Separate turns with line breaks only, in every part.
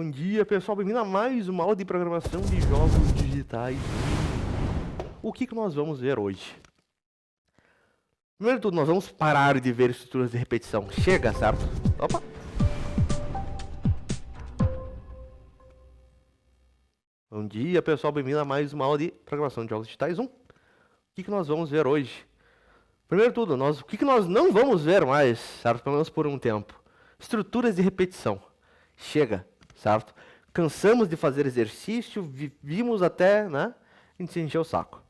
Bom dia, pessoal. Bem-vindo a mais uma aula de programação de jogos digitais. O que nós vamos ver hoje? Primeiro de tudo, nós vamos parar de ver estruturas de repetição. Chega, certo? Opa! Bom dia, pessoal. Bem-vindo a mais uma aula de programação de jogos digitais 1. O que nós vamos ver hoje? Primeiro de tudo, o que nós não vamos ver mais, certo? Pelo menos por um tempo. Estruturas de repetição. Chega, certo? Cansamos de fazer exercício, vimos até, né? A gente se encheu o saco.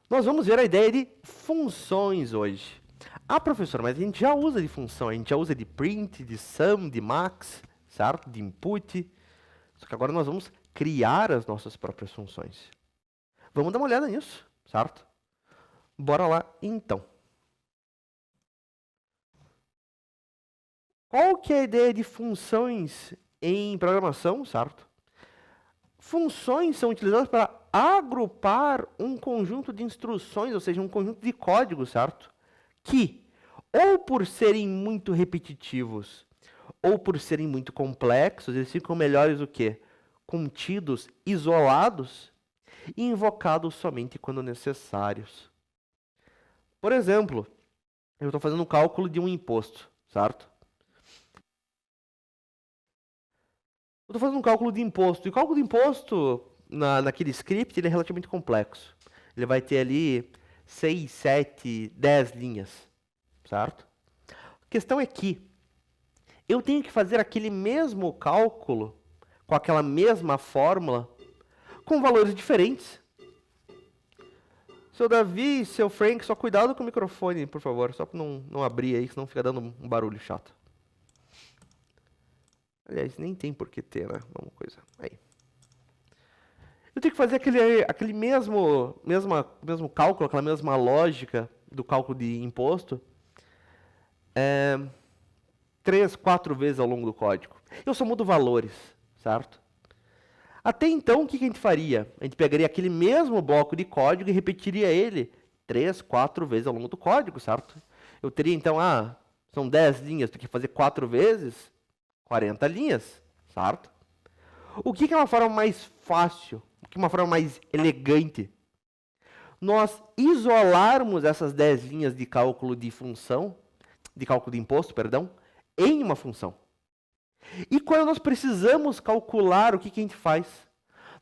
Nós vamos ver a ideia de funções hoje. Ah, professor, mas a gente já usa de função, a gente já usa de print, de sum, de max, certo? De input. Só que agora nós vamos criar as nossas próprias funções. Vamos dar uma olhada nisso, certo? Bora lá, então. Qual que é a ideia de funções em programação, certo? Funções são utilizadas para agrupar um conjunto de instruções, ou seja, um conjunto de códigos, certo? Que, ou por serem muito repetitivos, ou por serem muito complexos, eles ficam melhores o quê? Contidos, isolados e invocados somente quando necessários. Por exemplo, eu estou fazendo um cálculo de um imposto, certo? Eu estou fazendo um cálculo de imposto. E o cálculo de imposto, naquele script, ele é relativamente complexo. Ele vai ter ali 6, 7, 10 linhas, certo? A questão é que eu tenho que fazer aquele mesmo cálculo, com aquela mesma fórmula, com valores diferentes. Seu Davi e seu Frank, só cuidado com o microfone, por favor. Só para não abrir aí, senão fica dando um barulho chato. Aliás, nem tem por que ter, né? Uma coisa. Aí. Eu tenho que fazer aquele mesmo cálculo, aquela mesma lógica do cálculo de imposto 3, 4 vezes ao longo do código. Eu só mudo valores, certo? Até então, o que a gente faria? A gente pegaria aquele mesmo bloco de código e repetiria ele 3, 4 vezes ao longo do código, certo? Eu teria então, são 10 linhas, tem que fazer 4 vezes, 40 linhas, certo? O que é uma forma mais fácil, o que é uma forma mais elegante? Nós isolarmos essas 10 linhas de cálculo de função, de cálculo de imposto, perdão, em uma função. E quando nós precisamos calcular, o que a gente faz?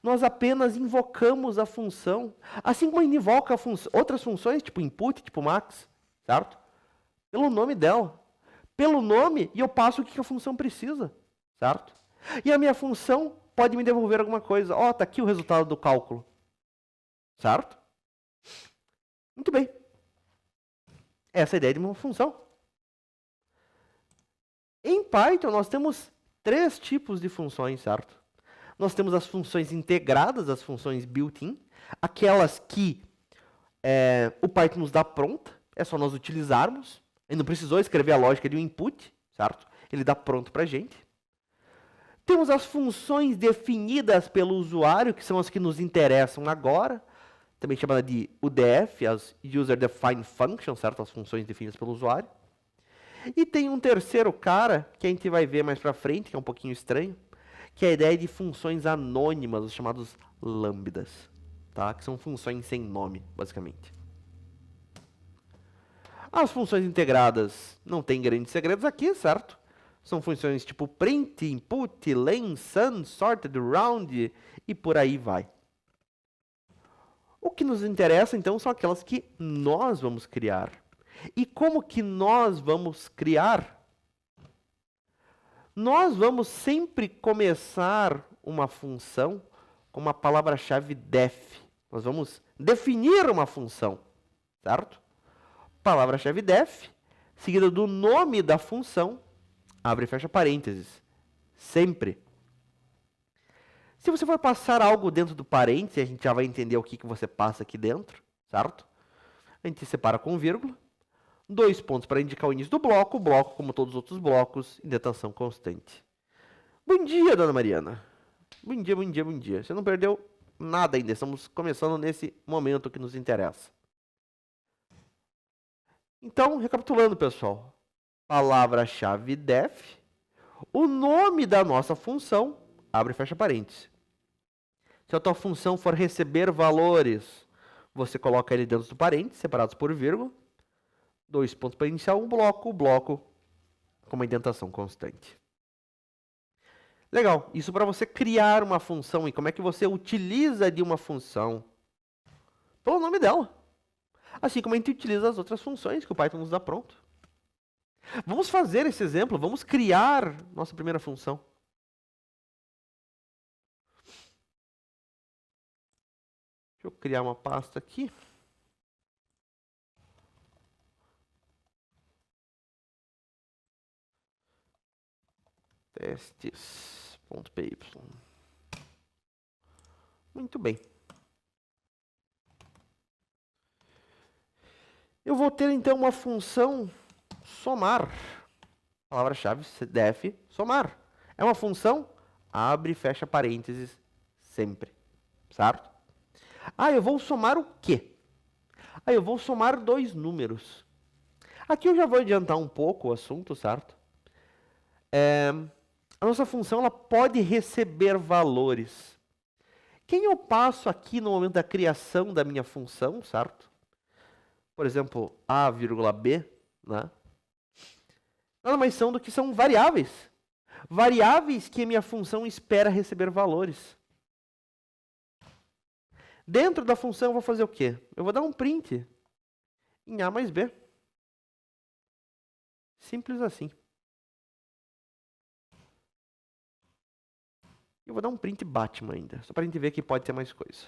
Nós apenas invocamos a função, assim como a gente invoca outras funções, tipo input, tipo max, certo? Pelo nome dela. Pelo nome, e eu passo o que a função precisa, certo? E a minha função pode me devolver alguma coisa. Ó, tá aqui o resultado do cálculo, certo? Muito bem. Essa é a ideia de uma função. Em Python, nós temos 3 tipos de funções, certo? Nós temos as funções integradas, as funções built-in, aquelas que o Python nos dá pronta, é só nós utilizarmos. Ele não precisou escrever a lógica de um input, certo? Ele dá pronto para a gente. Temos as funções definidas pelo usuário, que são as que nos interessam agora, também chamada de UDF, as User Defined Functions, certo? As funções definidas pelo usuário. E tem um terceiro cara, que a gente vai ver mais pra frente, que é um pouquinho estranho, que é a ideia de funções anônimas, os chamados lambdas, tá? Que são funções sem nome, basicamente. As funções integradas não tem grandes segredos aqui, certo? São funções tipo print, input, len, sum, sorted, round e por aí vai. O que nos interessa, então, são aquelas que nós vamos criar. E como que nós vamos criar? Nós vamos sempre começar uma função com uma palavra-chave def. Nós vamos definir uma função, certo? Palavra-chave def, seguida do nome da função, abre e fecha parênteses, sempre. Se você for passar algo dentro do parênteses, a gente já vai entender o que você passa aqui dentro, certo? A gente separa com vírgula. 2 pontos para indicar o início do bloco. O bloco, como todos os outros blocos, indentação constante. Bom dia, dona Mariana. Bom dia, bom dia, bom dia. Você não perdeu nada ainda. Estamos começando nesse momento que nos interessa. Então, recapitulando, pessoal. Palavra-chave def. o nome da nossa função, abre e fecha parênteses. Se a tua função for receber valores, você coloca ele dentro do parênteses, separados por vírgula, 2 pontos para iniciar o bloco com uma indentação constante. Legal, isso para você criar uma função e como é que você utiliza de uma função pelo nome dela. Assim como a gente utiliza as outras funções que o Python nos dá pronto. Vamos fazer esse exemplo, vamos criar nossa primeira função. Deixa eu criar uma pasta aqui. Testes.py. Muito bem. Eu vou ter então uma função somar. Palavra-chave def somar. É uma função abre e fecha parênteses sempre, certo? Eu vou somar o quê? Eu vou somar 2 números. Aqui eu já vou adiantar um pouco o assunto, certo? A nossa função ela pode receber valores. Quem eu passo aqui no momento da criação da minha função, certo? Por exemplo, a, b, né? Nada mais são do que são variáveis. Variáveis que a minha função espera receber valores. Dentro da função eu vou fazer o quê? Eu vou dar um print em a mais b. Simples assim. Eu vou dar um print Batman ainda, só para a gente ver que pode ter mais coisa.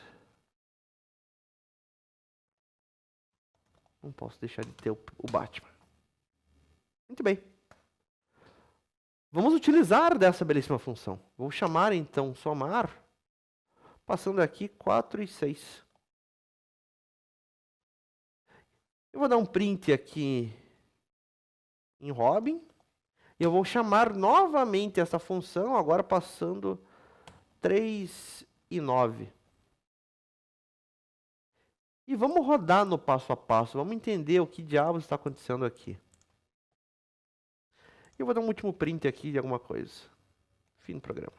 Não posso deixar de ter o Batman. Muito bem. Vamos utilizar dessa belíssima função. Vou chamar então somar, passando aqui 4 e 6. Eu vou dar um print aqui em Robin. E eu vou chamar novamente essa função, agora passando 3 e 9. E vamos rodar no passo a passo, vamos entender o que diabos está acontecendo aqui. Eu vou dar um último print aqui de alguma coisa. Fim do programa.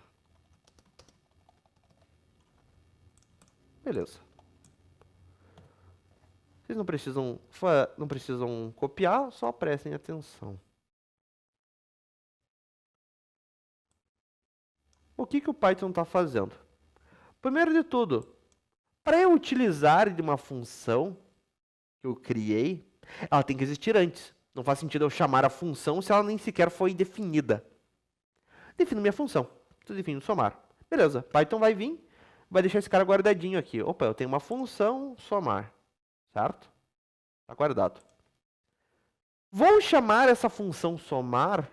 Beleza. Vocês não precisam copiar, só prestem atenção. O que o Python está fazendo? Primeiro de tudo, para eu utilizar de uma função que eu criei, ela tem que existir antes. Não faz sentido eu chamar a função se ela nem sequer foi definida. Defino minha função. Estou definindo somar. Beleza, Python vai vir, vai deixar esse cara guardadinho aqui. Opa, eu tenho uma função somar. Certo? Está guardado. Vou chamar essa função somar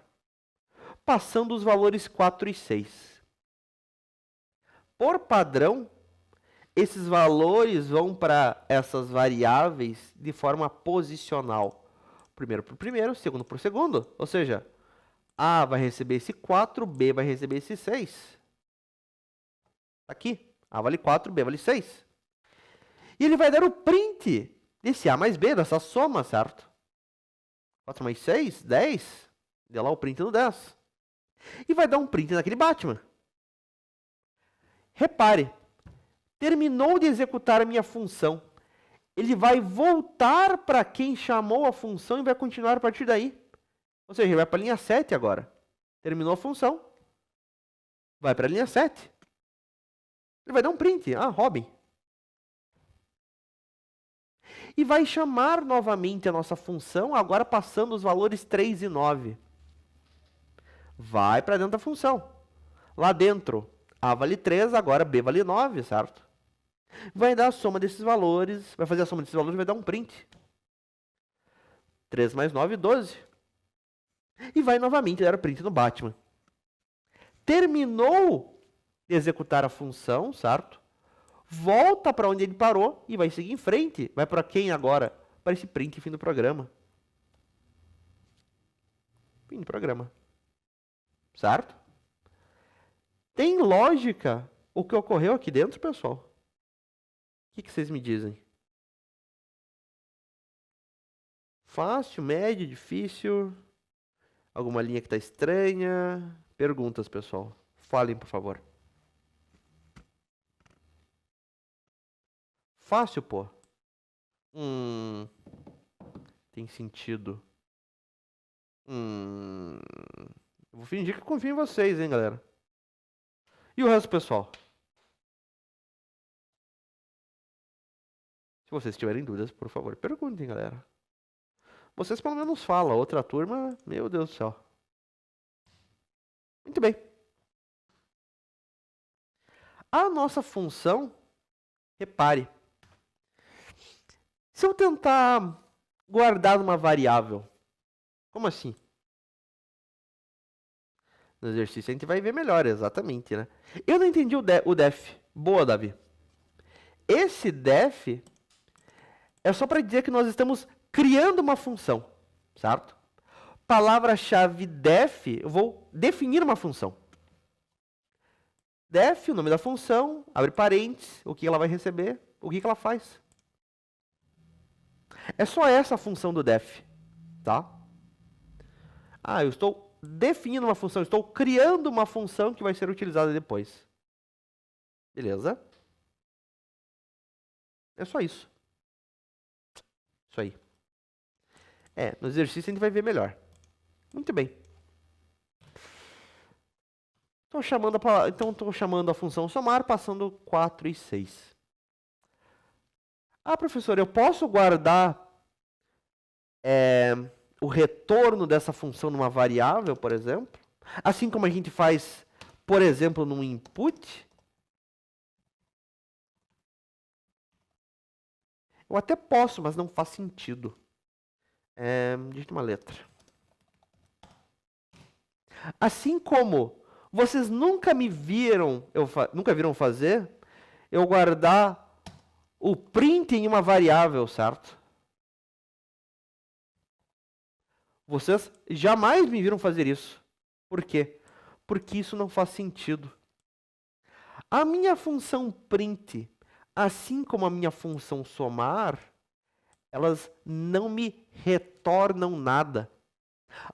passando os valores 4 e 6. Por padrão, esses valores vão para essas variáveis de forma posicional. Primeiro para o primeiro, segundo para o segundo. Ou seja, A vai receber esse 4, B vai receber esse 6. Aqui, A vale 4, B vale 6. E ele vai dar o print desse A mais B, dessa soma, certo? 4 mais 6, 10. Deu lá o print do 10. E vai dar um print naquele Batman. Repare, terminou de executar a minha função. Ele vai voltar para quem chamou a função e vai continuar a partir daí. Ou seja, ele vai para a linha 7 agora. Terminou a função. Vai para a linha 7. Ele vai dar um print. Robin. E vai chamar novamente a nossa função, agora passando os valores 3 e 9. Vai para dentro da função. Lá dentro, A vale 3, agora B vale 9, certo? Vai dar a soma desses valores, vai fazer a soma desses valores e vai dar um print. 3 mais 9, 12. E vai novamente dar o print no Batman. Terminou de executar a função, certo? Volta para onde ele parou e vai seguir em frente. Vai para quem agora? Para esse print fim do programa. Fim do programa. Certo? Tem lógica o que ocorreu aqui dentro, pessoal? O que vocês me dizem? Fácil, médio, difícil? Alguma linha que está estranha? Perguntas, pessoal. Falem, por favor. Fácil, pô. Tem sentido. Eu vou fingir que eu confio em vocês, hein, galera. E o resto, pessoal? Se vocês tiverem dúvidas, por favor, perguntem, galera. Vocês pelo menos falam. Outra turma, meu Deus do céu. Muito bem. A nossa função, repare. Se eu tentar guardar uma variável, como assim? No exercício a gente vai ver melhor, exatamente, né? Eu não entendi o def. Boa, Davi. Esse def é só para dizer que nós estamos criando uma função, certo? Palavra-chave def, eu vou definir uma função. Def, o nome da função, abre parênteses, o que ela vai receber, o que ela faz. É só essa a função do def, tá? Eu estou definindo uma função, estou criando uma função que vai ser utilizada depois. Beleza? É só isso. Isso aí. No exercício a gente vai ver melhor. Muito bem. Então estou chamando a função somar, passando 4 e 6. Professor, eu posso guardar o retorno dessa função numa variável, por exemplo? Assim como a gente faz, por exemplo, num input? Eu até posso, mas não faz sentido. Digita uma letra. Assim como vocês nunca viram fazer eu guardar o print em uma variável, certo? Vocês jamais me viram fazer isso. Por quê? Porque isso não faz sentido. A minha função print, assim como a minha função somar, elas não me retornam nada.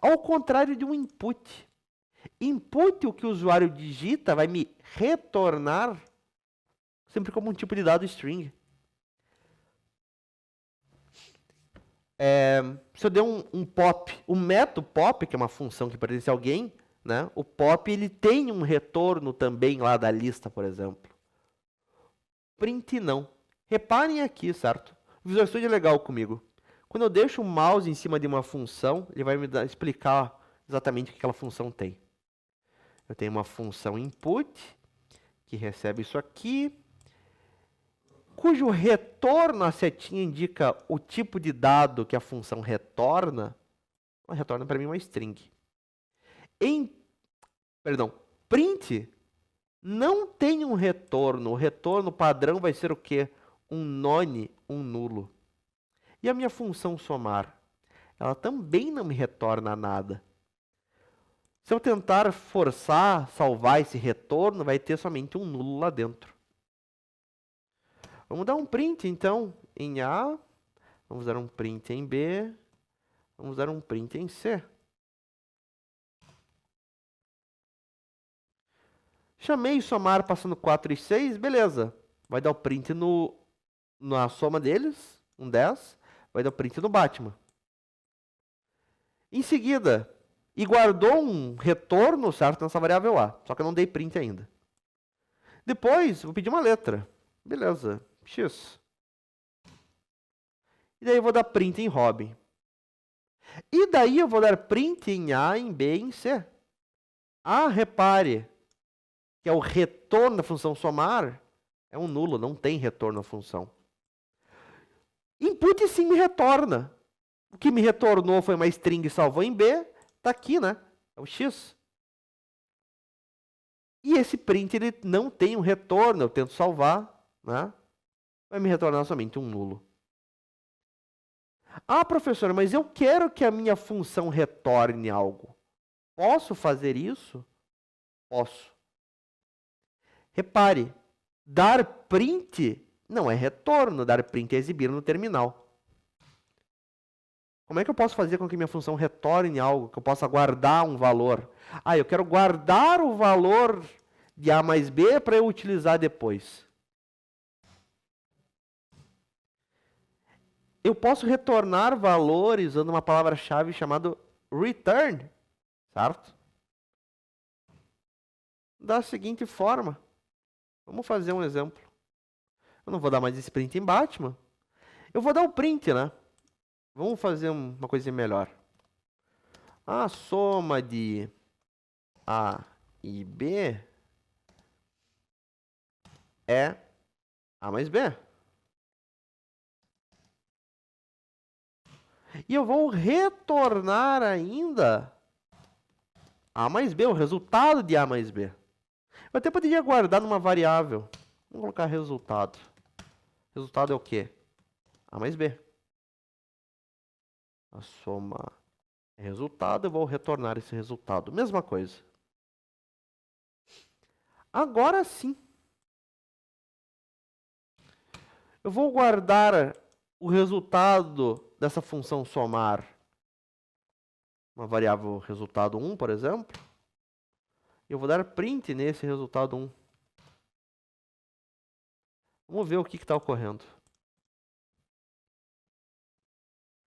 Ao contrário de um input. Input, o que o usuário digita, vai me retornar sempre como um tipo de dado string. Se eu der um pop, o método pop, que é uma função que pertence a alguém, né? O pop ele tem um retorno também lá da lista, por exemplo. Print não. Reparem aqui, certo? O Visual Studio é legal comigo. Quando eu deixo o mouse em cima de uma função, ele vai me explicar exatamente o que aquela função tem. Eu tenho uma função input, que recebe isso aqui, cujo retorno, a setinha indica o tipo de dado que a função retorna. Ela retorna para mim uma string. Print não tem um retorno. O retorno padrão vai ser o quê? Um none, um nulo. E a minha função somar? Ela também não me retorna nada. Se eu tentar forçar, salvar esse retorno, vai ter somente um nulo lá dentro. Vamos dar um print, então, em A. Vamos dar um print em B. Vamos dar um print em C. Chamei somar passando 4 e 6, beleza. Vai dar o print na soma deles, um 10. Vai dar o print no Batman. Em seguida, e guardou um retorno, certo, nessa variável A. Só que eu não dei print ainda. Depois, vou pedir uma letra. Beleza, X. E daí eu vou dar print em Robin. E daí eu vou dar print em A, em B e em C. Repare que é o retorno da função somar, é um nulo, não tem retorno à função. Input sim me retorna. O que me retornou foi uma string e salvou em B, está aqui, né? É o X. E esse print ele não tem um retorno, eu tento salvar, né? Vai me retornar somente um nulo. Professor, mas eu quero que a minha função retorne algo. Posso fazer isso? Posso. Repare, dar print não é retorno, dar print é exibir no terminal. Como é que eu posso fazer com que minha função retorne algo, que eu possa guardar um valor? Ah, eu quero guardar o valor de A mais B para eu utilizar depois. Eu posso retornar valores usando uma palavra-chave chamada return, certo? Da seguinte forma. Vamos fazer um exemplo. Eu não vou dar mais esse print em Batman. Eu vou dar o print, né? Vamos fazer uma coisinha melhor. A soma de A e B é A mais B. E eu vou retornar ainda A mais B, o resultado de A mais B. Eu até poderia guardar numa variável. Vamos colocar resultado. Resultado é o quê? A mais B. A soma é resultado, eu vou retornar esse resultado. Mesma coisa. Agora sim. Eu vou guardar o resultado dessa função somar. Uma variável resultado 1, por exemplo. E eu vou dar print nesse resultado 1. Vamos ver o que está ocorrendo.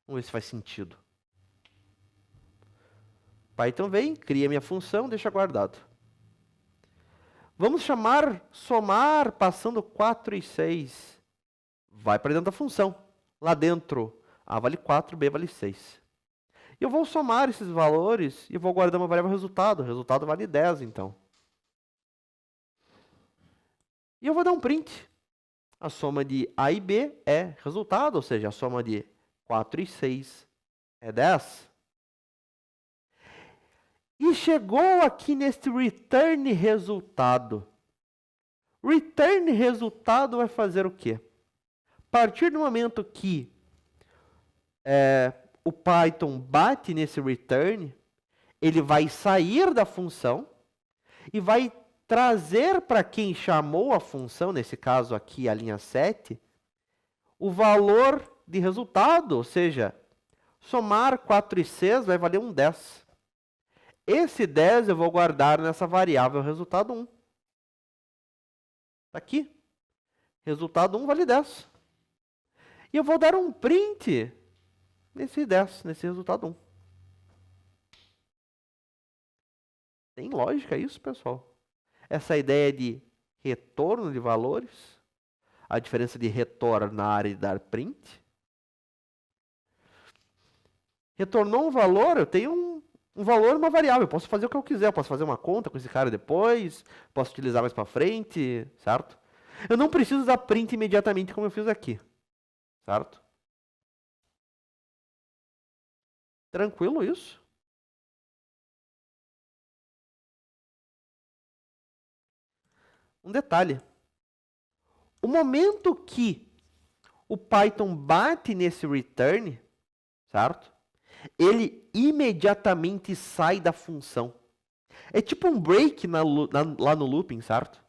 Vamos ver se faz sentido. Python vem, cria minha função, deixa guardado. Vamos chamar somar passando 4 e 6. Vai para dentro da função. Lá dentro, A vale 4, B vale 6. E eu vou somar esses valores e vou guardar uma variável resultado. O resultado vale 10, então. E eu vou dar um print. A soma de A e B é resultado, ou seja, a soma de 4 e 6 é 10. E chegou aqui neste return resultado. Return resultado vai fazer o quê? A partir do momento que o Python bate nesse return, ele vai sair da função e vai trazer para quem chamou a função, nesse caso aqui a linha 7, o valor de resultado, ou seja, somar 4 e 6 vai valer um 10. Esse 10 eu vou guardar nessa variável resultado 1. Está aqui. Resultado 1 vale 10. E eu vou dar um print nesse 10, nesse resultado 1. Tem lógica isso, pessoal? Essa ideia de retorno de valores, a diferença de retornar e dar print. Retornou um valor, eu tenho um valor, uma variável. Eu posso fazer o que eu quiser. Eu posso fazer uma conta com esse cara depois, posso utilizar mais para frente, certo? Eu não preciso dar print imediatamente como eu fiz aqui, certo? Tranquilo isso? Um detalhe. O momento que o Python bate nesse return, certo? Ele imediatamente sai da função. É tipo um break lá no looping, certo?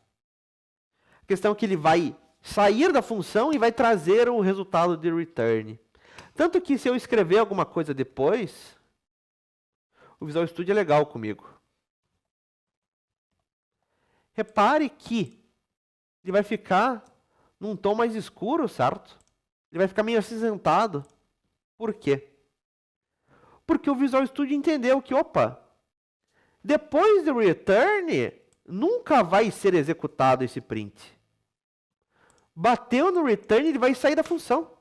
A questão é que ele vai sair da função e vai trazer o resultado de return. Tanto que se eu escrever alguma coisa depois, o Visual Studio é legal comigo. Repare que ele vai ficar num tom mais escuro, certo? Ele vai ficar meio acinzentado. Por quê? Porque o Visual Studio entendeu que, opa, depois do return, nunca vai ser executado esse print. Bateu no return, ele vai sair da função.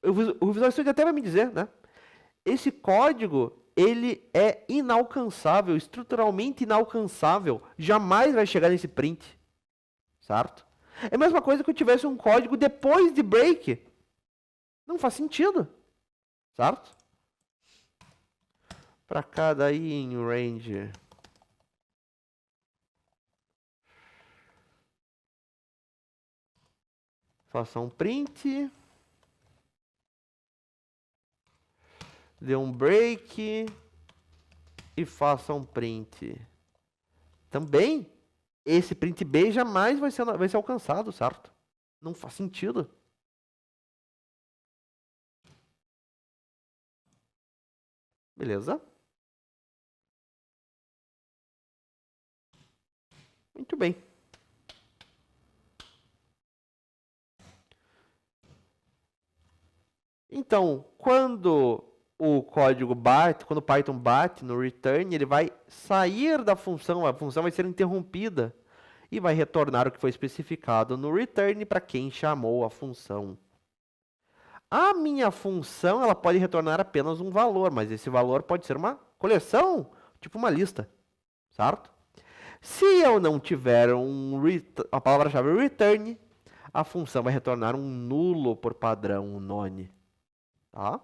O Visual Studio até vai me dizer, né? Esse código, ele é inalcançável, estruturalmente inalcançável. Jamais vai chegar nesse print. Certo? É a mesma coisa que eu tivesse um código depois de break. Não faz sentido. Certo? Para cada aí em range. Faça um print. Dê um break. E faça um print. Também, esse print B jamais vai ser alcançado, certo? Não faz sentido. Beleza? Muito bem. Então, quando o código bate, quando o Python bate no return, ele vai sair da função, a função vai ser interrompida e vai retornar o que foi especificado no return para quem chamou a função. A minha função, ela pode retornar apenas um valor, mas esse valor pode ser uma coleção, tipo uma lista, certo? Se eu não tiver a palavra-chave return, a função vai retornar um nulo por padrão, um none. Tá?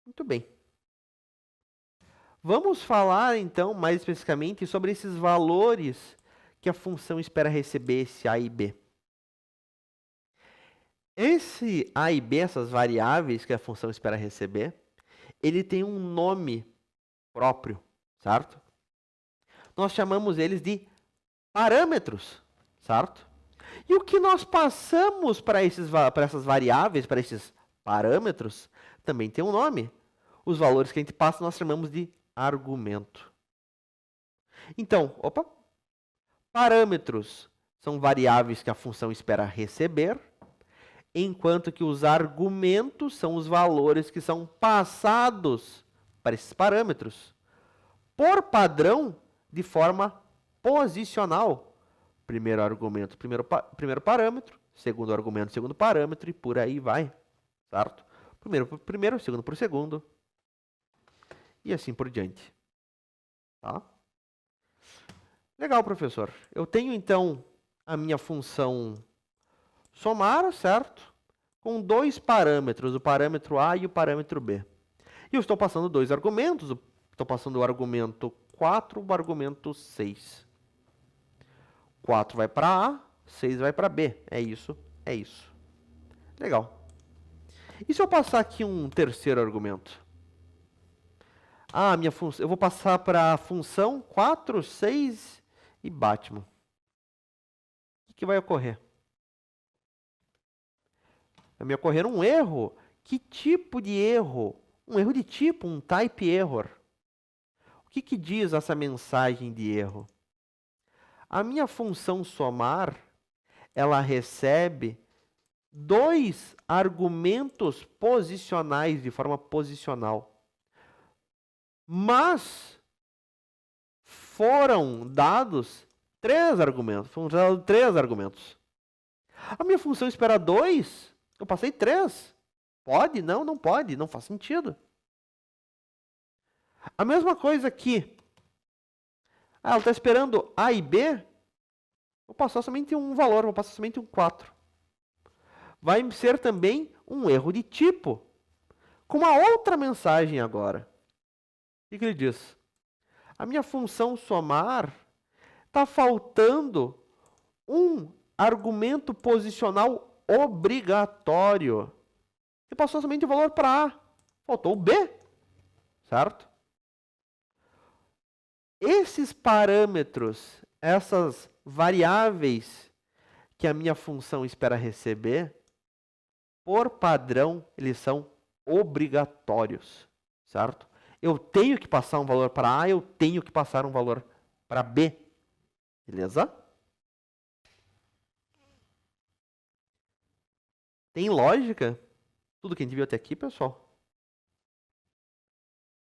Muito bem. Vamos falar, então, mais especificamente sobre esses valores que a função espera receber, esse A e B. Esse A e B, essas variáveis que a função espera receber, ele tem um nome próprio, certo? Nós chamamos eles de parâmetros, certo? E o que nós passamos para essas variáveis, para esses parâmetros, também tem um nome. Os valores que a gente passa nós chamamos de argumento. Então, parâmetros são variáveis que a função espera receber, enquanto que os argumentos são os valores que são passados para esses parâmetros, por padrão, de forma posicional. Primeiro argumento, primeiro parâmetro, segundo argumento, segundo parâmetro, e por aí vai, certo? Primeiro por primeiro, segundo por segundo, e assim por diante. Tá? Legal, professor. Eu tenho, então, a minha função somar, certo? Com dois parâmetros, o parâmetro A e o parâmetro B. E eu estou passando dois argumentos, estou passando o argumento 4 e o argumento 6. 4 vai para A, 6 vai para B. É isso, é isso. Legal. E se eu passar aqui um terceiro argumento? Minha função, eu vou passar para a função 4, 6 e Batman. O que vai ocorrer? Vai me ocorrer um erro. Que tipo de erro? Um erro de tipo, um type error. O que diz essa mensagem de erro? A minha função somar, ela recebe dois argumentos posicionais de forma posicional. Mas foram dados três argumentos. A minha função espera 2, eu passei 3. Pode? Não, não pode, não faz sentido. A mesma coisa aqui. Ela está esperando A e B, vou passar somente um valor, vou passar somente um 4. Vai ser também um erro de tipo, com uma outra mensagem agora. O que ele diz? A minha função somar está faltando um argumento posicional obrigatório. E passou somente o valor para A. Faltou o B, certo? Esses parâmetros, essas variáveis que a minha função espera receber, por padrão, eles são obrigatórios, certo? Eu tenho que passar um valor para A, eu tenho que passar um valor para B. Beleza? Tem lógica? Tudo que a gente viu até aqui, pessoal?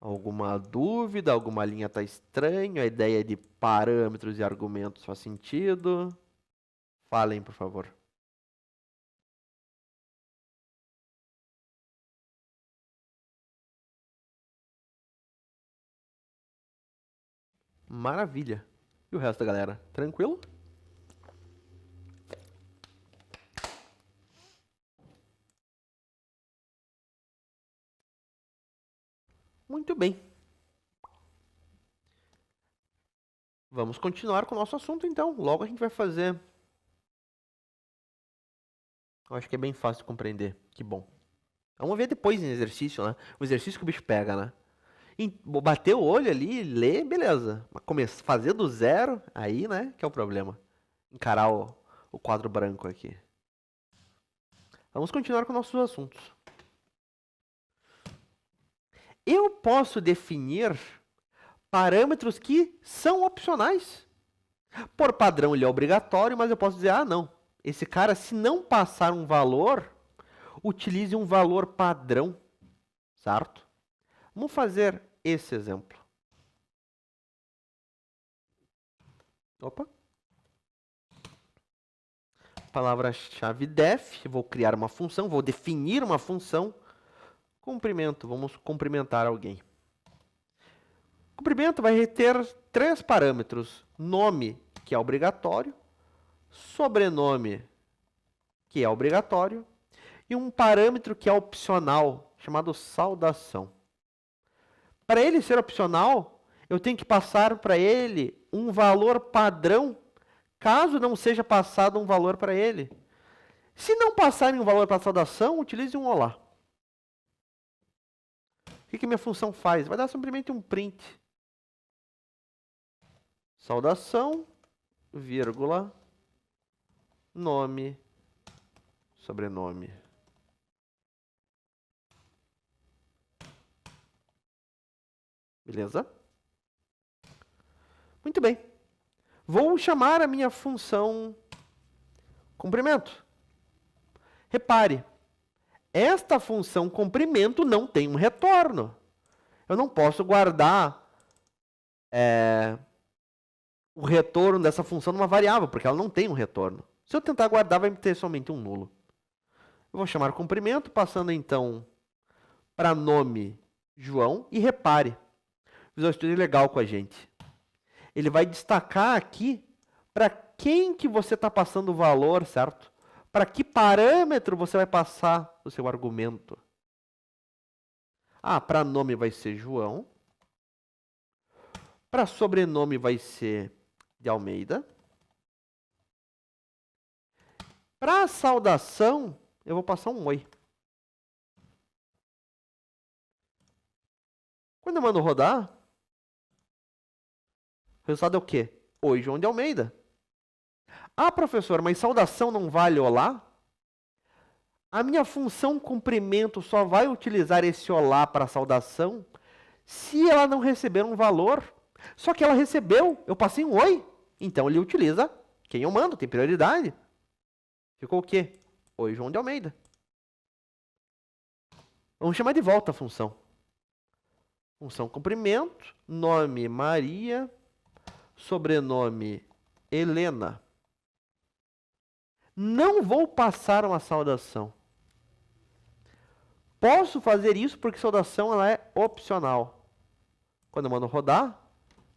Alguma dúvida? Alguma linha está estranha? A ideia de parâmetros e argumentos faz sentido? Falem, por favor. Maravilha. E o resto da galera? Tranquilo? Muito bem. Vamos continuar com o nosso assunto, então. Logo a gente vai fazer. Eu acho que é bem fácil de compreender. Que bom. Vamos ver depois em exercício, né? O exercício que o bicho pega, né? Bater o olho ali, ler, beleza. Mas fazer do zero, aí, né? Que é o problema. Encarar o quadro branco aqui. Vamos continuar com nossos assuntos. Eu posso definir parâmetros que são opcionais. Por padrão, ele é obrigatório, mas eu posso dizer, ah, não. Esse cara, se não passar um valor, utilize um valor padrão, certo? Vamos fazer esse exemplo. Opa. Palavra-chave def, vou criar uma função, vou definir uma função. Cumprimento, vamos cumprimentar alguém. Cumprimento vai ter 3 parâmetros. Nome, que é obrigatório. Sobrenome, que é obrigatório. E um parâmetro que é opcional, chamado saudação. Para ele ser opcional, eu tenho que passar para ele um valor padrão, caso não seja passado um valor para ele. Se não passarem um valor para a saudação, utilize um olá. O que minha função faz? Vai dar simplesmente um print. Saudação, vírgula, nome, sobrenome. Beleza? Muito bem. Vou chamar a minha função comprimento. Repare, esta função comprimento não tem um retorno. Eu não posso guardar o retorno dessa função numa variável, porque ela não tem um retorno. Se eu tentar guardar, vai ter somente um nulo. Eu vou chamar comprimento, passando então para nome João, e repare, o Visual Studio é legal com a gente. Ele vai destacar aqui para quem que você está passando o valor, certo? Para que parâmetro você vai passar o seu argumento. Ah, para nome vai ser João. Para sobrenome vai ser de Almeida. Para saudação, eu vou passar um oi. Quando eu mando rodar, o resultado é o quê? Oi, João de Almeida. Ah, professor, mas saudação não vale olá? A minha função comprimento só vai utilizar esse olá para saudação se ela não receber um valor. Só que ela recebeu, eu passei um oi. Então ele utiliza quem eu mando, tem prioridade. Ficou o quê? Oi, João de Almeida. Vamos chamar de volta a função. Função comprimento, nome Maria, sobrenome Helena. Não vou passar uma saudação. Posso fazer isso porque saudação ela é opcional. Quando eu mando rodar,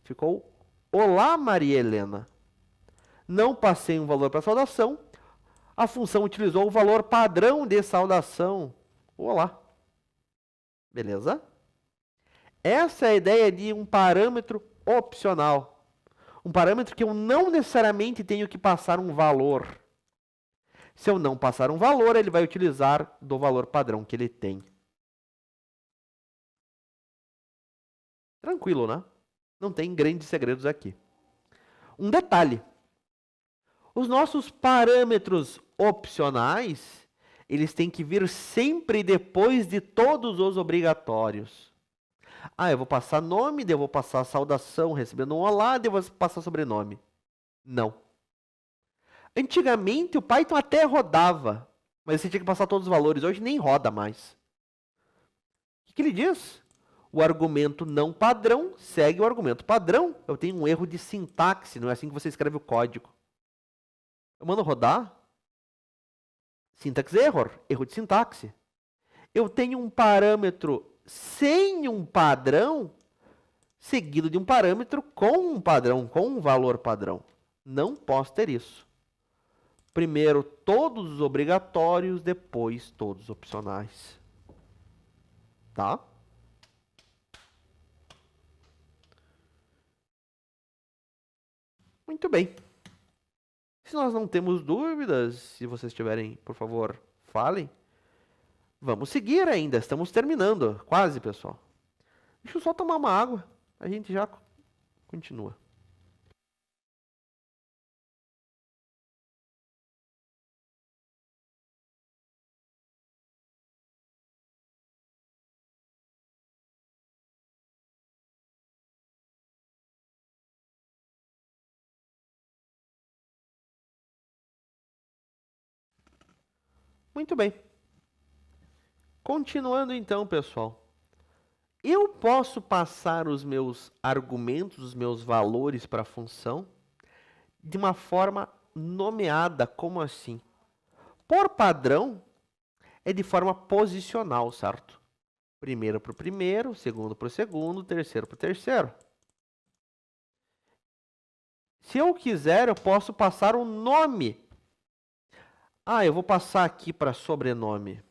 ficou Olá, Maria Helena. Não passei um valor para saudação. A função utilizou o valor padrão de saudação. Olá. Beleza? Essa é a ideia de um parâmetro opcional. Um parâmetro que eu não necessariamente tenho que passar um valor. Se eu não passar um valor, ele vai utilizar do valor padrão que ele tem. Tranquilo, né? Não tem grandes segredos aqui. Um detalhe. Os nossos parâmetros opcionais, eles têm que vir sempre depois de todos os obrigatórios. Ah, eu vou passar nome, eu vou passar saudação recebendo um olá, eu vou passar sobrenome. Não. Antigamente o Python até rodava, mas você tinha que passar todos os valores. Hoje nem roda mais. O que ele diz? O argumento não padrão segue o argumento padrão. Eu tenho um erro de sintaxe, não é assim que você escreve o código. Eu mando rodar. Syntax error, erro de sintaxe. Eu tenho um parâmetro sem um padrão, seguido de um parâmetro com um padrão, com um valor padrão. Não posso ter isso. Primeiro todos os obrigatórios, depois todos os opcionais. Tá? Muito bem. Se nós não temos dúvidas, se vocês tiverem, por favor, falem. Vamos seguir ainda, estamos terminando, quase, pessoal. Deixa eu só tomar uma água, a gente já continua. Muito bem. Continuando então, pessoal. Eu posso passar os meus argumentos, os meus valores para a função de uma forma nomeada. Como assim? Por padrão, é de forma posicional, certo? Primeiro para o primeiro, segundo para o segundo, terceiro para o terceiro. Se eu quiser, eu posso passar um nome. Eu vou passar aqui para sobrenome.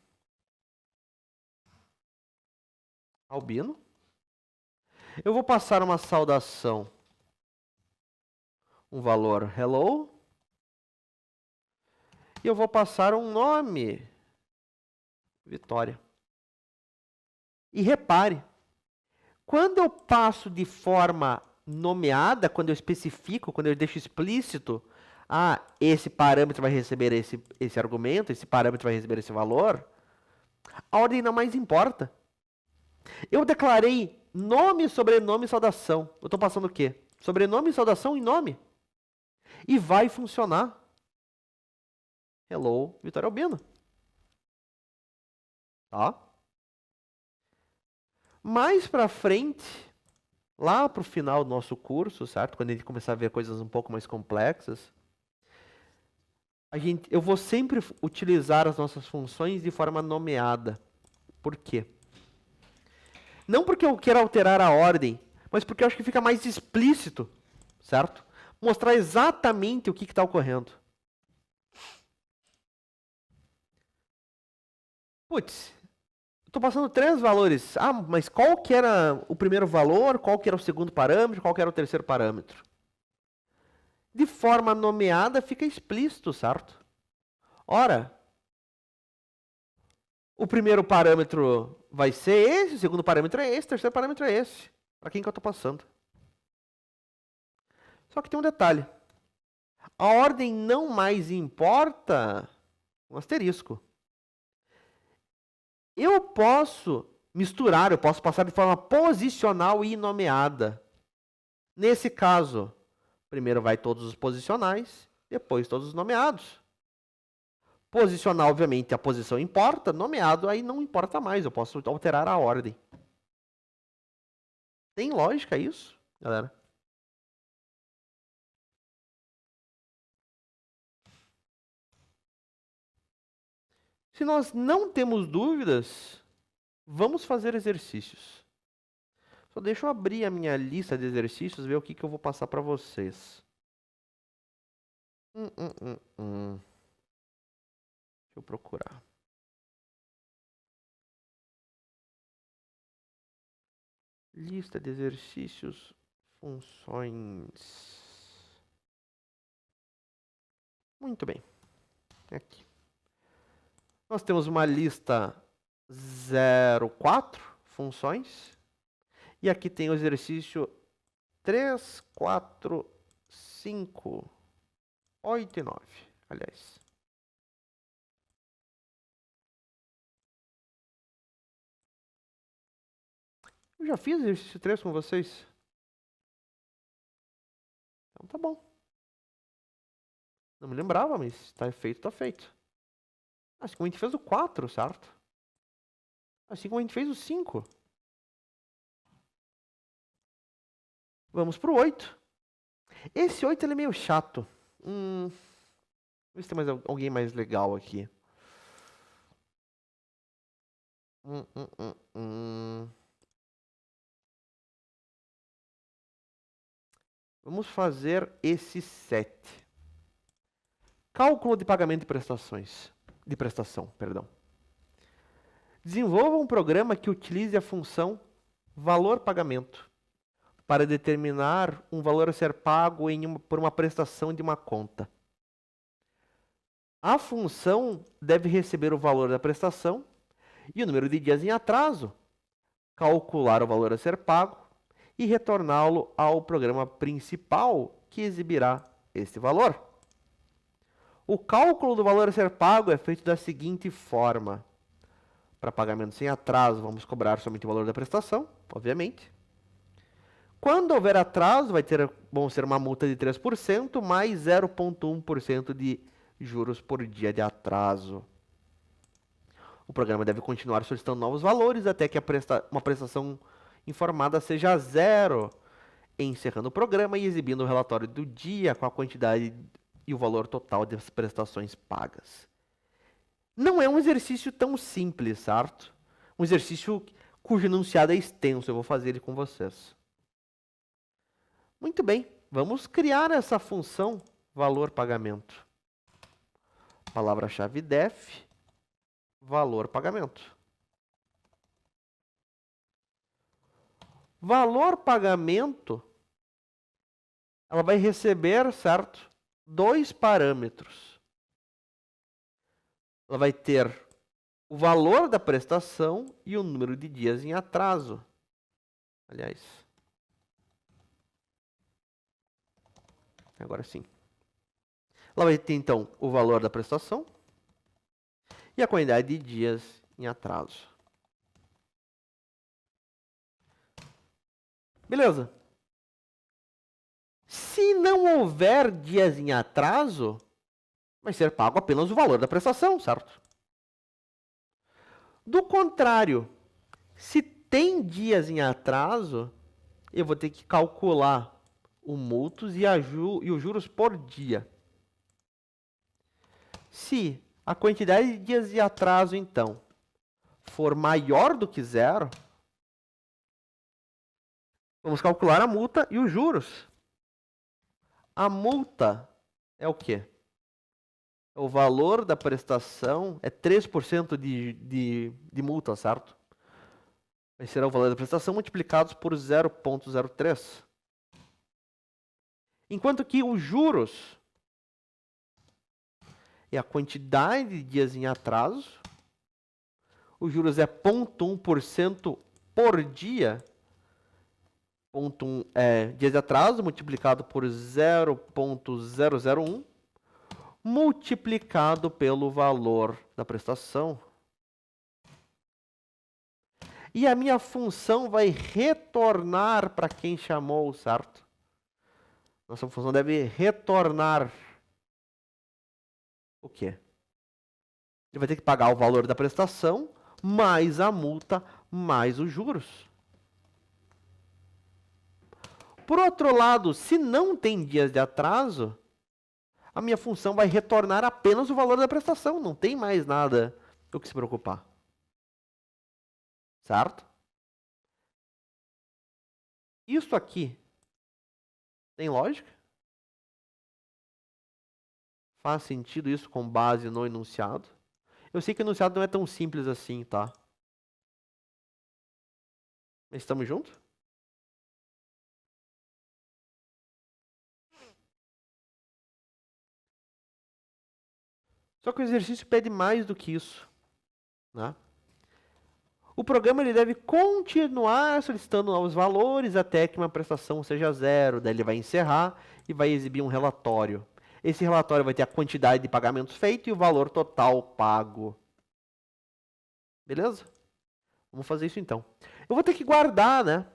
Albino. Eu vou passar uma saudação. Um valor hello. E eu vou passar um nome. Vitória. E repare, quando eu passo de forma nomeada, quando eu especifico, quando eu deixo explícito, esse parâmetro vai receber esse argumento, esse parâmetro vai receber esse valor, a ordem não mais importa. Eu declarei nome, sobrenome e saudação. Eu estou passando o quê? Sobrenome, saudação e nome. E vai funcionar. Hello, Vitória Albino. Tá? Mais pra frente, lá pro final do nosso curso, certo? Quando a gente começar a ver coisas um pouco mais complexas, eu vou sempre utilizar as nossas funções de forma nomeada. Por quê? Não porque eu quero alterar a ordem, mas porque eu acho que fica mais explícito, certo? Mostrar exatamente o que está ocorrendo. Putz, estou passando 3 valores. Mas qual que era o primeiro valor, qual que era o segundo parâmetro, qual que era o terceiro parâmetro? De forma nomeada fica explícito, certo? Ora, o primeiro parâmetro vai ser esse, o segundo parâmetro é esse, o terceiro parâmetro é esse. Para quem que eu estou passando? Só que tem um detalhe. A ordem não mais importa, um asterisco. Eu posso misturar, eu posso passar de forma posicional e nomeada. Nesse caso, primeiro vai todos os posicionais, depois todos os nomeados. Posicional, obviamente, a posição importa, nomeado aí não importa mais, eu posso alterar a ordem. Tem lógica isso, galera? Se nós não temos dúvidas, vamos fazer exercícios. Só deixa eu abrir a minha lista de exercícios, ver o que eu vou passar para vocês. Deixa eu procurar. Lista de exercícios, funções. Muito bem. Aqui. Nós temos uma lista 04, funções. E aqui tem o exercício 3, 4, 5, 8 e 9. Aliás. Eu já fiz exercício 3 com vocês? Então tá bom. Não me lembrava, mas está feito, está feito. Assim como a gente fez o 4, certo? Assim como a gente fez o 5. Vamos pro 8. Esse 8 ele é meio chato. Vamos ver se tem mais alguém mais legal aqui. Vamos fazer esse 7. Cálculo de pagamento de prestações. De prestação, perdão. Desenvolva um programa que utilize a função valor pagamento para determinar um valor a ser pago por uma prestação de uma conta. A função deve receber o valor da prestação e o número de dias em atraso, calcular o valor a ser pago e retorná-lo ao programa principal que exibirá este valor. O cálculo do valor a ser pago é feito da seguinte forma. Para pagamento sem atraso, vamos cobrar somente o valor da prestação, obviamente. Quando houver atraso, vão ser uma multa de 3% mais 0,1% de juros por dia de atraso. O programa deve continuar solicitando novos valores até que uma prestação informada seja zero, encerrando o programa e exibindo o relatório do dia com a quantidade e o valor total das prestações pagas. Não é um exercício tão simples, certo? Um exercício cujo enunciado é extenso, eu vou fazer ele com vocês. Muito bem, vamos criar essa função valor pagamento. Palavra-chave def, valor pagamento. Valor pagamento, ela vai receber, certo? Dois parâmetros. Ela vai ter o valor da prestação e o número de dias em atraso. Aliás, agora sim. Ela vai ter, então, o valor da prestação e a quantidade de dias em atraso. Beleza. Se não houver dias em atraso, vai ser pago apenas o valor da prestação, certo? Do contrário, se tem dias em atraso, eu vou ter que calcular o multos e os juros por dia. Se a quantidade de dias de atraso, então, for maior do que zero, vamos calcular a multa e os juros. A multa é o quê? O valor da prestação é 3% de multa, certo? Vai ser o valor da prestação multiplicados por 0,03. Enquanto que os juros é a quantidade de dias em atraso. Os juros é 0,1% por dia. 0,1 é dias de atraso multiplicado por 0,001 multiplicado pelo valor da prestação. E a minha função vai retornar para quem chamou, certo? Nossa função deve retornar o quê? Ele vai ter que pagar o valor da prestação, mais a multa, mais os juros. Por outro lado, se não tem dias de atraso, a minha função vai retornar apenas o valor da prestação. Não tem mais nada o que se preocupar. Certo? Isso aqui tem lógica? Faz sentido isso com base no enunciado? Eu sei que o enunciado não é tão simples assim, tá? Mas estamos juntos? Só que o exercício pede mais do que isso, né? O programa ele deve continuar solicitando novos valores até que uma prestação seja zero. Daí ele vai encerrar e vai exibir um relatório. Esse relatório vai ter a quantidade de pagamentos feitos e o valor total pago. Beleza? Vamos fazer isso então. Eu vou ter que guardar, né?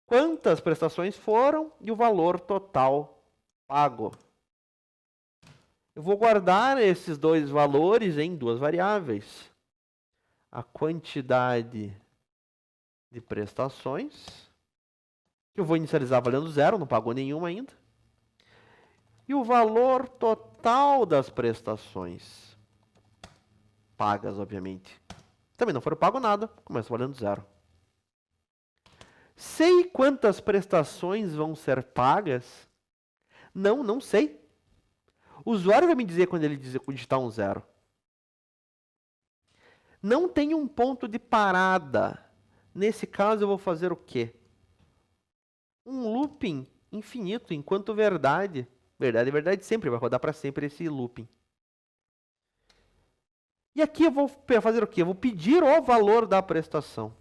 Quantas prestações foram e o valor total pago. Eu vou guardar esses dois valores em duas variáveis. A quantidade de prestações, que eu vou inicializar valendo zero, não pagou nenhuma ainda. E o valor total das prestações pagas, obviamente. Também não foram pago nada, começa valendo zero. Sei quantas prestações vão ser pagas? Não sei. O usuário vai me dizer quando ele digitar um zero. Não tem um ponto de parada. Nesse caso, eu vou fazer o quê? Um looping infinito, enquanto verdade. Verdade sempre, vai rodar para sempre esse looping. E aqui eu vou fazer o quê? Eu vou pedir o valor da prestação.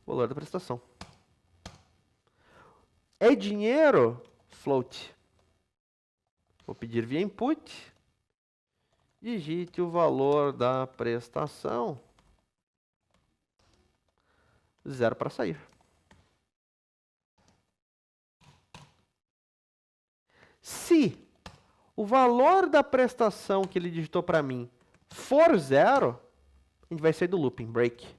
O valor da prestação. É dinheiro? Float. Vou pedir via input. Digite o valor da prestação. Zero para sair. Se o valor da prestação que ele digitou para mim for zero, a gente vai sair do looping, break.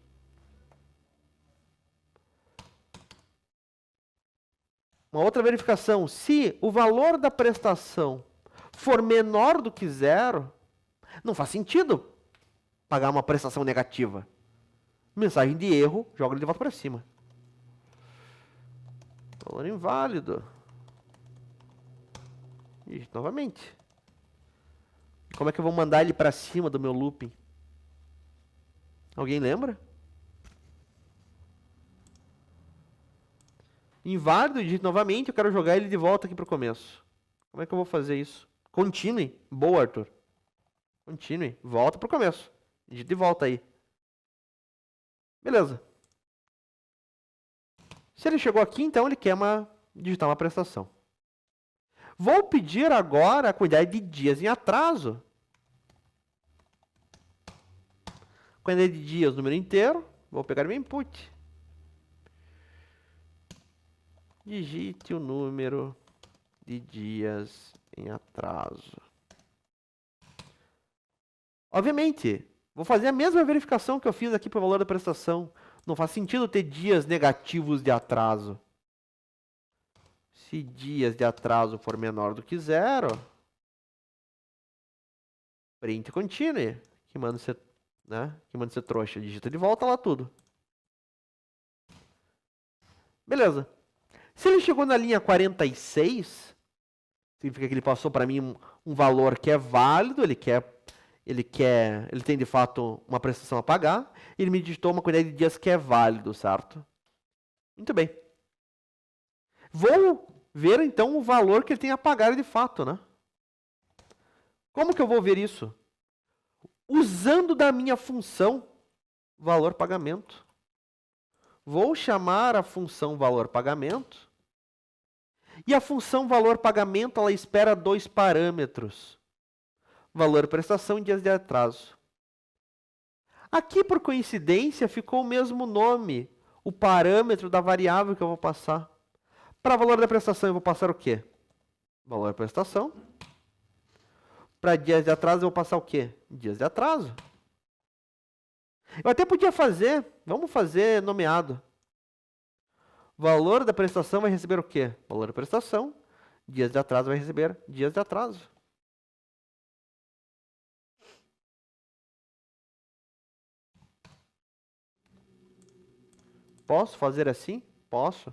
Uma outra verificação, se o valor da prestação for menor do que zero, não faz sentido pagar uma prestação negativa. Mensagem de erro, joga ele de volta para cima. Valor inválido. Digito novamente. Como é que eu vou mandar ele para cima do meu looping? Alguém lembra? Inválido, digito novamente, eu quero jogar ele de volta aqui para o começo. Como é que eu vou fazer isso? Continue. Boa, Arthur. Continue. Volta para o começo. Digita de volta aí. Beleza. Se ele chegou aqui, então ele quer digitar uma prestação. Vou pedir agora a quantidade de dias em atraso. Quantidade de dias, número inteiro. Vou pegar meu input. Digite o número de dias em atraso. Obviamente, vou fazer a mesma verificação que eu fiz aqui para o valor da prestação. Não faz sentido ter dias negativos de atraso. Se dias de atraso for menor do que zero, print continue. Que manda ser, né? Que manda ser trouxa. Digita de volta lá tudo. Beleza. Se ele chegou na linha 46, significa que ele passou para mim um valor que é válido, ele tem de fato uma prestação a pagar, ele me digitou uma quantidade de dias que é válido, certo? Muito bem. Vou ver então o valor que ele tem a pagar de fato, né? Como que eu vou ver isso? Usando da minha função valor pagamento. Vou chamar a função valor pagamento. E a função valor pagamento, ela espera dois parâmetros. Valor prestação e dias de atraso. Aqui, por coincidência, ficou o mesmo nome. O parâmetro da variável que eu vou passar. Para valor da prestação, eu vou passar o quê? Valor prestação. Para dias de atraso, eu vou passar o quê? Dias de atraso. Eu até podia fazer, vamos fazer nomeado. Valor da prestação vai receber o quê? Valor da prestação. Dias de atraso vai receber dias de atraso. Posso fazer assim? Posso.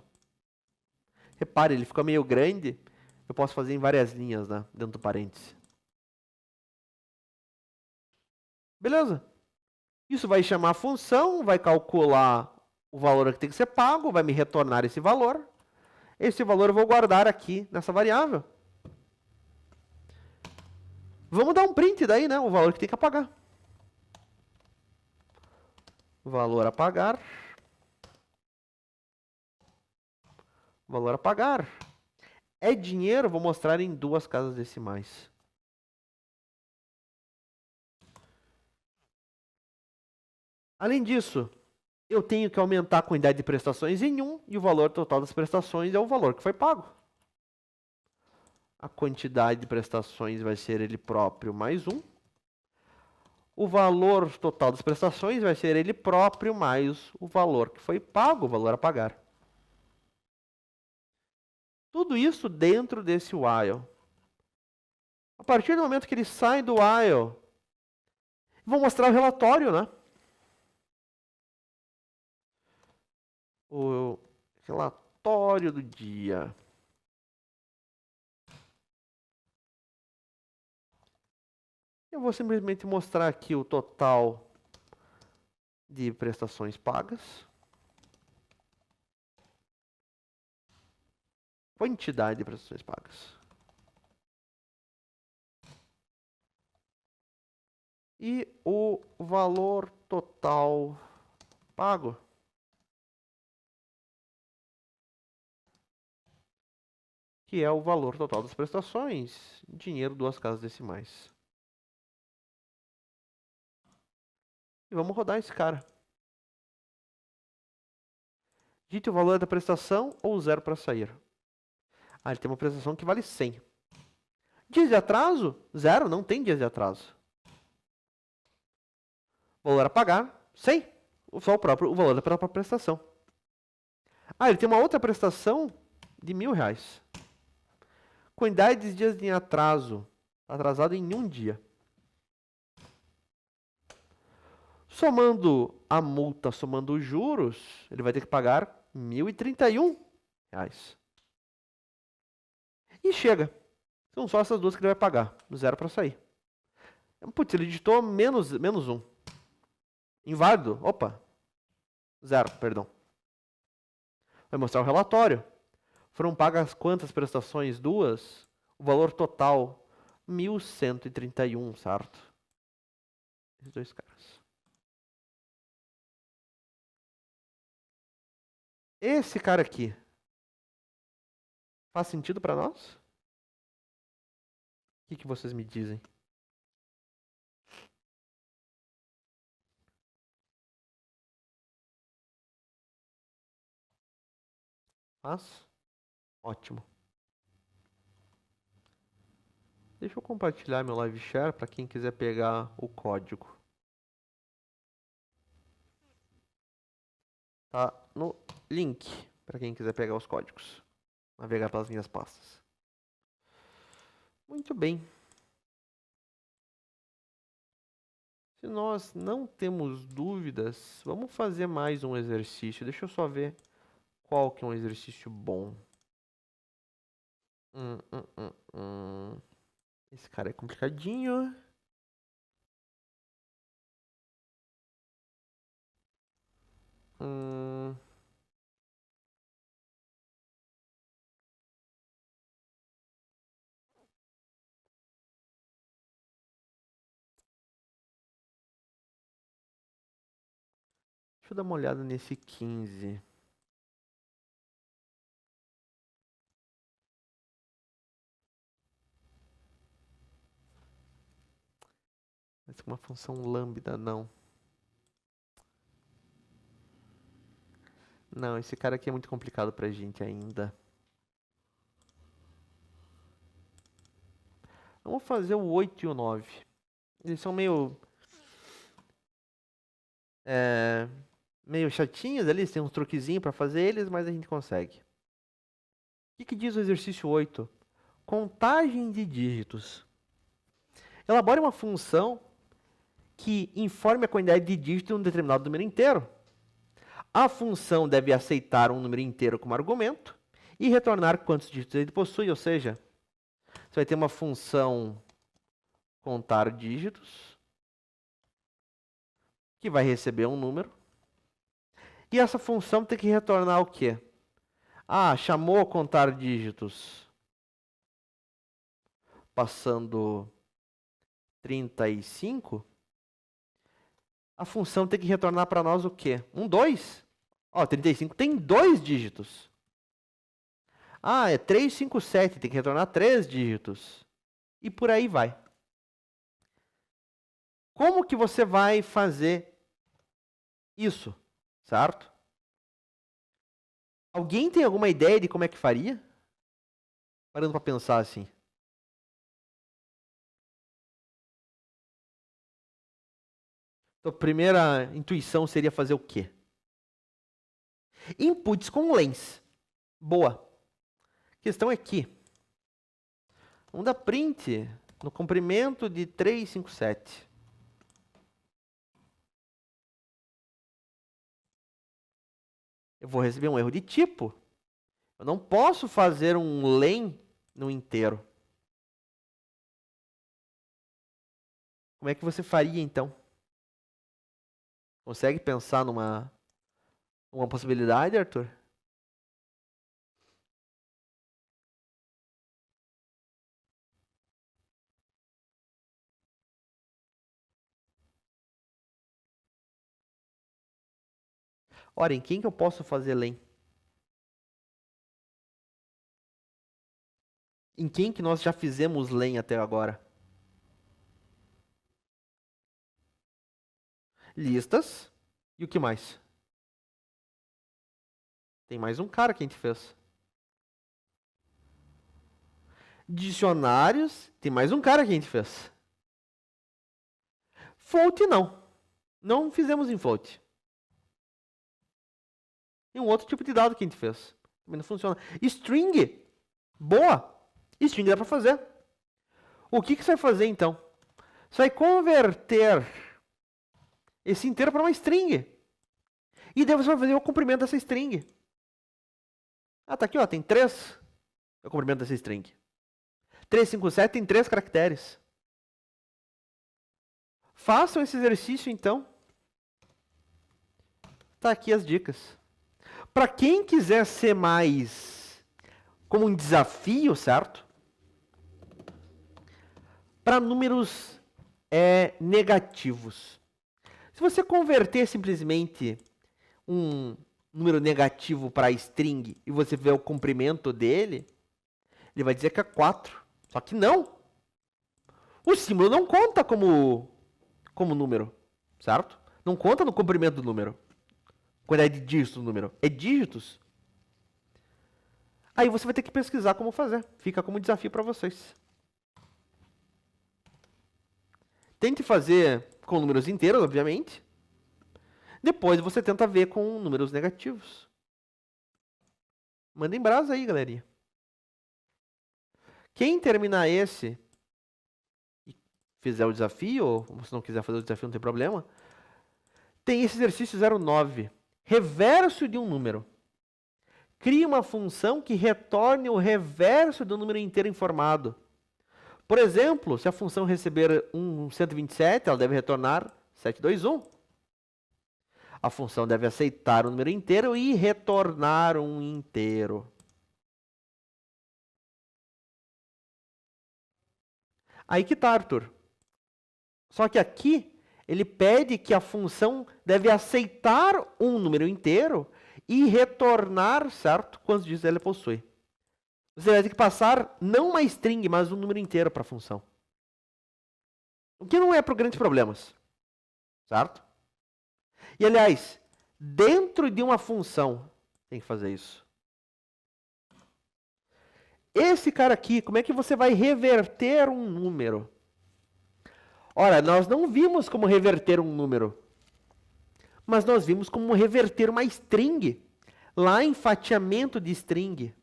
Repare, ele fica meio grande. Eu posso fazer em várias linhas, né? Dentro do parêntese. Beleza. Isso vai chamar a função, vai calcular o valor que tem que ser pago, vai me retornar esse valor. Esse valor eu vou guardar aqui nessa variável. Vamos dar um print daí, né? O valor que tem que apagar. Valor a pagar. Valor a pagar. É dinheiro, vou mostrar em duas casas decimais. Além disso, eu tenho que aumentar a quantidade de prestações em 1 e o valor total das prestações é o valor que foi pago. A quantidade de prestações vai ser ele próprio mais 1. O valor total das prestações vai ser ele próprio mais o valor que foi pago, o valor a pagar. Tudo isso dentro desse while. A partir do momento que ele sai do while, vou mostrar o relatório, né? O relatório do dia. Eu vou simplesmente mostrar aqui o total de prestações pagas. Quantidade de prestações pagas. E o valor total pago. Que é o valor total das prestações, dinheiro, duas casas decimais. E vamos rodar esse cara. Digite o valor da prestação ou 0 para sair. Ah, ele tem uma prestação que vale 100. Dias de atraso? Zero, não tem dias de atraso. Valor a pagar? 100. Só o valor da própria prestação. Ah, ele tem uma outra prestação de R$1.000. Quantidade de dias em atraso. Atrasado em um dia. Somando a multa, somando os juros, ele vai ter que pagar R$1.031. E chega. São só essas duas que ele vai pagar. Zero para sair. Putz, ele digitou menos 1. Inválido. Opa. Zero, perdão. Vai mostrar o relatório. Foram pagas quantas prestações? 2. O valor total, 1.131, certo? Esses dois caras. Esse cara aqui. Faz sentido para nós? O que vocês me dizem? Faz? Ótimo. Deixa eu compartilhar meu live share para quem quiser pegar o código. Tá no link para quem quiser pegar os códigos. Navegar pelas minhas pastas. Muito bem. Se nós não temos dúvidas, vamos fazer mais um exercício. Deixa eu só ver qual que é um exercício bom. Esse cara é complicadinho. Deixa eu dar uma olhada nesse 15. Vai ser uma função lambda, não. Não, esse cara aqui é muito complicado pra gente ainda. Vamos fazer o 8 e o 9. Eles são meio chatinhos ali, tem uns truquezinhos para fazer eles, mas a gente consegue. O que diz o exercício 8? Contagem de dígitos. Elabore uma função que informe a quantidade de dígitos de um determinado número inteiro. A função deve aceitar um número inteiro como argumento e retornar quantos dígitos ele possui, ou seja, você vai ter uma função contar dígitos que vai receber um número. E essa função tem que retornar o quê? Ah, chamou contar dígitos passando 35. A função tem que retornar para nós o quê? 2. Ó, 35 tem 2 dígitos. Ah, é 357, tem que retornar 3 dígitos. E por aí vai. Como que você vai fazer isso, certo? Alguém tem alguma ideia de como é que faria? Parando para pensar assim. Então, a primeira intuição seria fazer o quê? Inputs com lens. Boa. A questão é que vamos dar print no comprimento de 357. Eu vou receber um erro de tipo. Eu não posso fazer um len no inteiro. Como é que você faria então? Consegue pensar numa possibilidade, Arthur? Ora, em quem que eu posso fazer len? Em quem que nós já fizemos len até agora? Listas. E o que mais? Tem mais um cara que a gente fez. Dicionários, tem mais um cara que a gente fez. Float não. Não fizemos em float. Tem um outro tipo de dado que a gente fez. Também não funciona. String. Boa. String dá para fazer. O que você vai fazer então? Você vai converter esse inteiro para uma string. E daí você vai fazer o comprimento dessa string. Ah, tá aqui, ó. Tem 3. É o comprimento dessa string. 357 tem 3 caracteres. Façam esse exercício então. Tá aqui as dicas. Para quem quiser ser mais como um desafio, certo? Para números negativos. Se você converter simplesmente um número negativo para string e você vê o comprimento dele, ele vai dizer que é 4. Só que não. O símbolo não conta como número, certo? Não conta no comprimento do número. Quantidade de dígitos do número. É dígitos. Aí você vai ter que pesquisar como fazer. Fica como desafio para vocês. Tente fazer com números inteiros, obviamente. Depois você tenta ver com números negativos. Mandem brasa aí, galerinha. Quem terminar esse e fizer o desafio, ou se não quiser fazer o desafio, não tem problema, tem esse exercício 09. Reverso de um número. Crie uma função que retorne o reverso do número inteiro informado. Por exemplo, se a função receber 127, ela deve retornar 721. A função deve aceitar o número inteiro e retornar um inteiro. Aí que tá, Arthur. Só que aqui, ele pede que a função deve aceitar um número inteiro e retornar, certo? Quantos dígitos ela possui. Você vai ter que passar não uma string, mas um número inteiro para a função. O que não é para grandes problemas, certo? E, aliás, dentro de uma função, tem que fazer isso. Esse cara aqui, como é que você vai reverter um número? Ora, nós não vimos como reverter um número, mas nós vimos como reverter uma string, lá em fatiamento de string.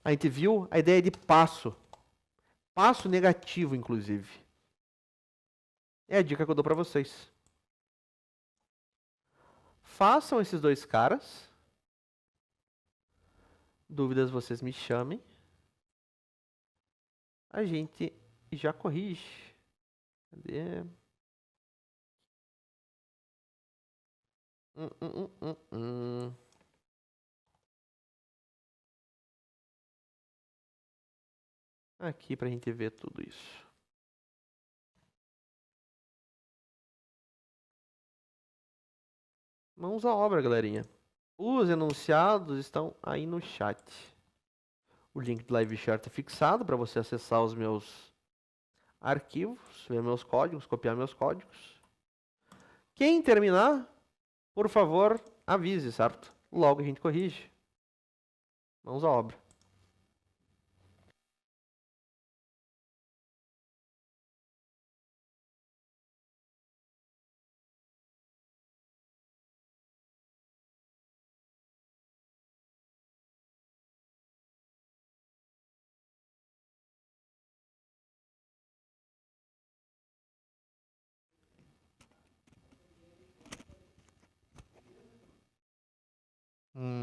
A gente viu a ideia de passo. Passo negativo, inclusive. É a dica que eu dou para vocês. Façam esses dois caras. Dúvidas vocês me chamem. A gente já corrige. Cadê? Hum, hum, hum, hum. Aqui pra gente ver tudo isso. Mãos à obra, galerinha. Os enunciados estão aí no chat. O link do live chat é fixado para você acessar os meus arquivos, ver meus códigos, copiar meus códigos. Quem terminar, por favor, avise, certo? Logo a gente corrige. Mãos à obra.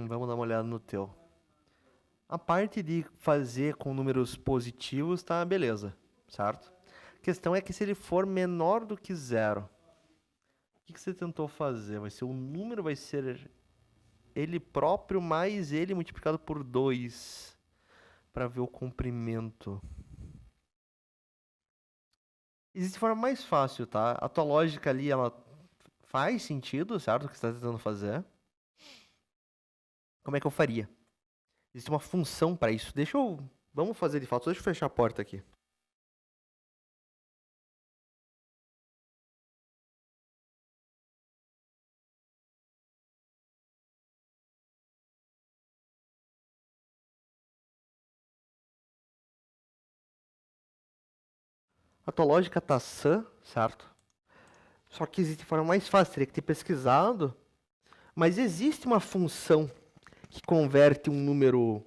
Vamos dar uma olhada no teu. A parte de fazer com números positivos tá beleza, certo? A questão é que se ele for menor do que zero, o que você tentou fazer? Vai ser o número, vai ser ele próprio mais ele multiplicado por 2 para ver o comprimento. Existe forma mais fácil, tá? A tua lógica ali, ela faz sentido, certo? O que você está tentando fazer. Como é que eu faria? Existe uma função para isso. Vamos fazer de fato. Deixa eu fechar a porta aqui. A tua lógica tá sã, certo? Só que existe forma mais fácil, teria que ter pesquisado. Mas existe uma função que converte um número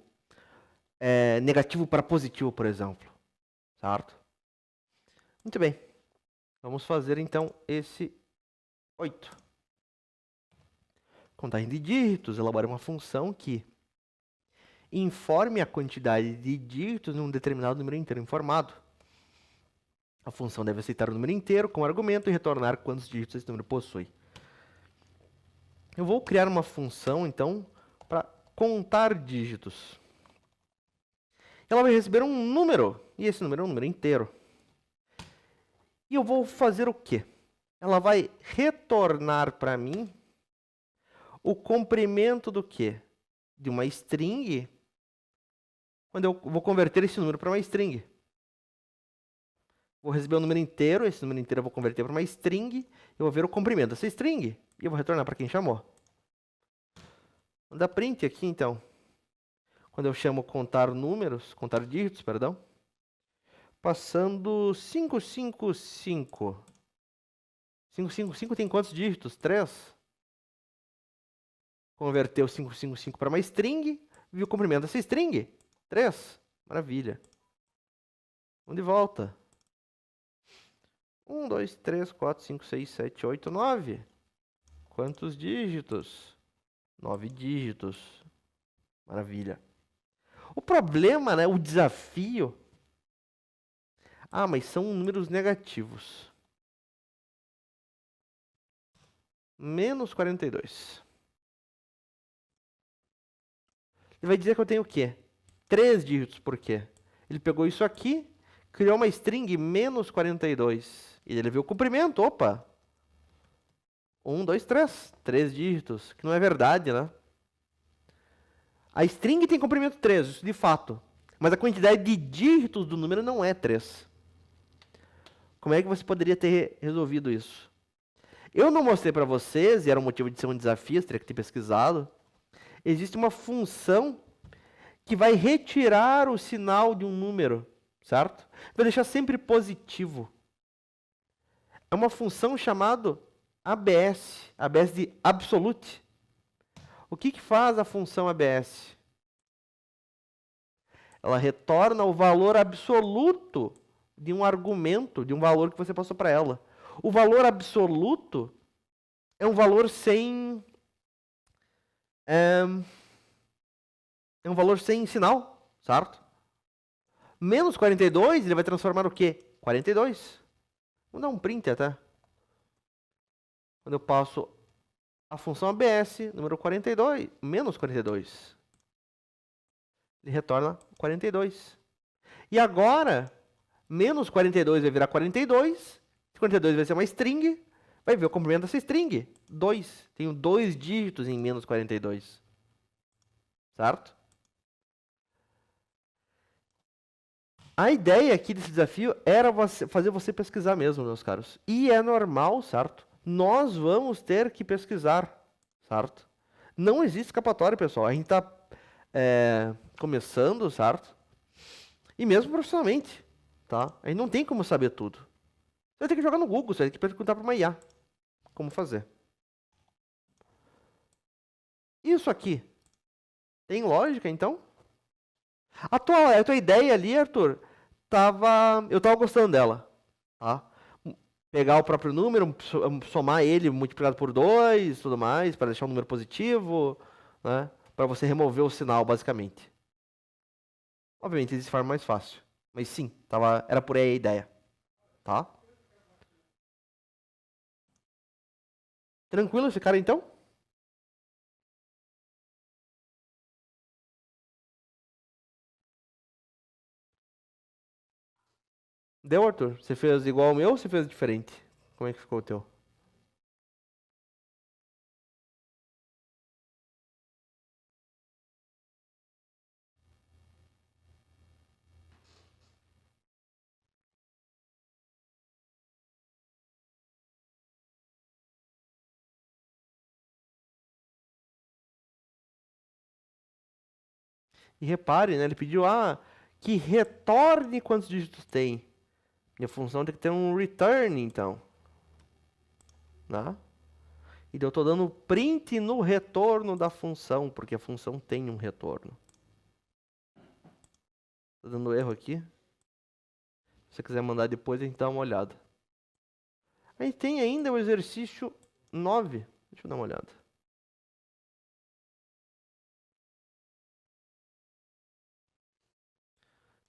negativo para positivo, por exemplo. Certo? Muito bem. Vamos fazer então esse 8. Contagem de dígitos, elabore uma função que informe a quantidade de dígitos num determinado número inteiro informado. A função deve aceitar o número inteiro como argumento e retornar quantos dígitos esse número possui. Eu vou criar uma função, então, para contar dígitos. Ela vai receber um número, e esse número é um número inteiro. E eu vou fazer o quê? Ela vai retornar para mim o comprimento do quê? De uma string, quando eu vou converter esse número para uma string. Vou receber um número inteiro, esse número inteiro eu vou converter para uma string, eu vou ver o comprimento dessa string, e eu vou retornar para quem chamou. Vou dar print aqui, então. Quando eu chamo contar dígitos, perdão, passando 555. 555 tem quantos dígitos? 3. Converteu 555 para uma string, viu o comprimento dessa string? 3. Maravilha. Vamos de volta. 1, 2, 3, 4, 5, 6, 7, 8, 9. Quantos dígitos? 9 dígitos. Maravilha. O problema, né, o desafio... Ah, mas são números negativos. Menos 42. Ele vai dizer que eu tenho o quê? 3 dígitos, por quê? Ele pegou isso aqui, criou uma string menos 42. E ele viu o comprimento, opa! 1, 2, 3. 3 dígitos, que não é verdade, né? A string tem comprimento 3, isso de fato. Mas a quantidade de dígitos do número não é 3. Como é que você poderia ter resolvido isso? Eu não mostrei para vocês, e era um motivo de ser um desafio, teria que ter pesquisado. Existe uma função que vai retirar o sinal de um número, certo? Vai deixar sempre positivo. É uma função chamada ABS, ABS de Absolute. O que faz a função ABS? Ela retorna o valor absoluto de um argumento, de um valor que você passou para ela. O valor absoluto é um valor sem... É um valor sem sinal, certo? Menos 42, ele vai transformar o quê? 42. Vou dar um print até. Quando eu passo a função ABS, número 42, menos 42. Ele retorna 42. E agora, menos 42 vai virar 42. 42 vai ser uma string. Vai ver o comprimento dessa string. 2. Tenho 2 dígitos em menos 42. Certo? A ideia aqui desse desafio era fazer você pesquisar mesmo, meus caros. E é normal, certo? Nós vamos ter que pesquisar, certo? Não existe escapatória, pessoal. A gente está começando, certo? E mesmo profissionalmente, tá? A gente não tem como saber tudo. Você vai ter que jogar no Google, você vai ter que perguntar para uma IA como fazer. Isso aqui tem lógica, então? A tua ideia ali, Arthur, eu estava gostando dela, tá? Pegar o próprio número, somar ele multiplicado por 2, tudo mais, para deixar um número positivo, né? Para você remover o sinal, basicamente. Obviamente, existe forma mais fácil. Mas sim, era por aí a ideia. Tá? Tranquilo esse cara, então? Deu, Arthur? Você fez igual ao meu ou você fez diferente? Como é que ficou o teu? E repare, né? Ele pediu que retorne quantos dígitos tem. Minha função tem que ter um return, então. Tá? E eu estou dando print no retorno da função, porque a função tem um retorno. Estou dando erro aqui. Se você quiser mandar depois, a gente dá uma olhada. Aí tem ainda o exercício 9. Deixa eu dar uma olhada.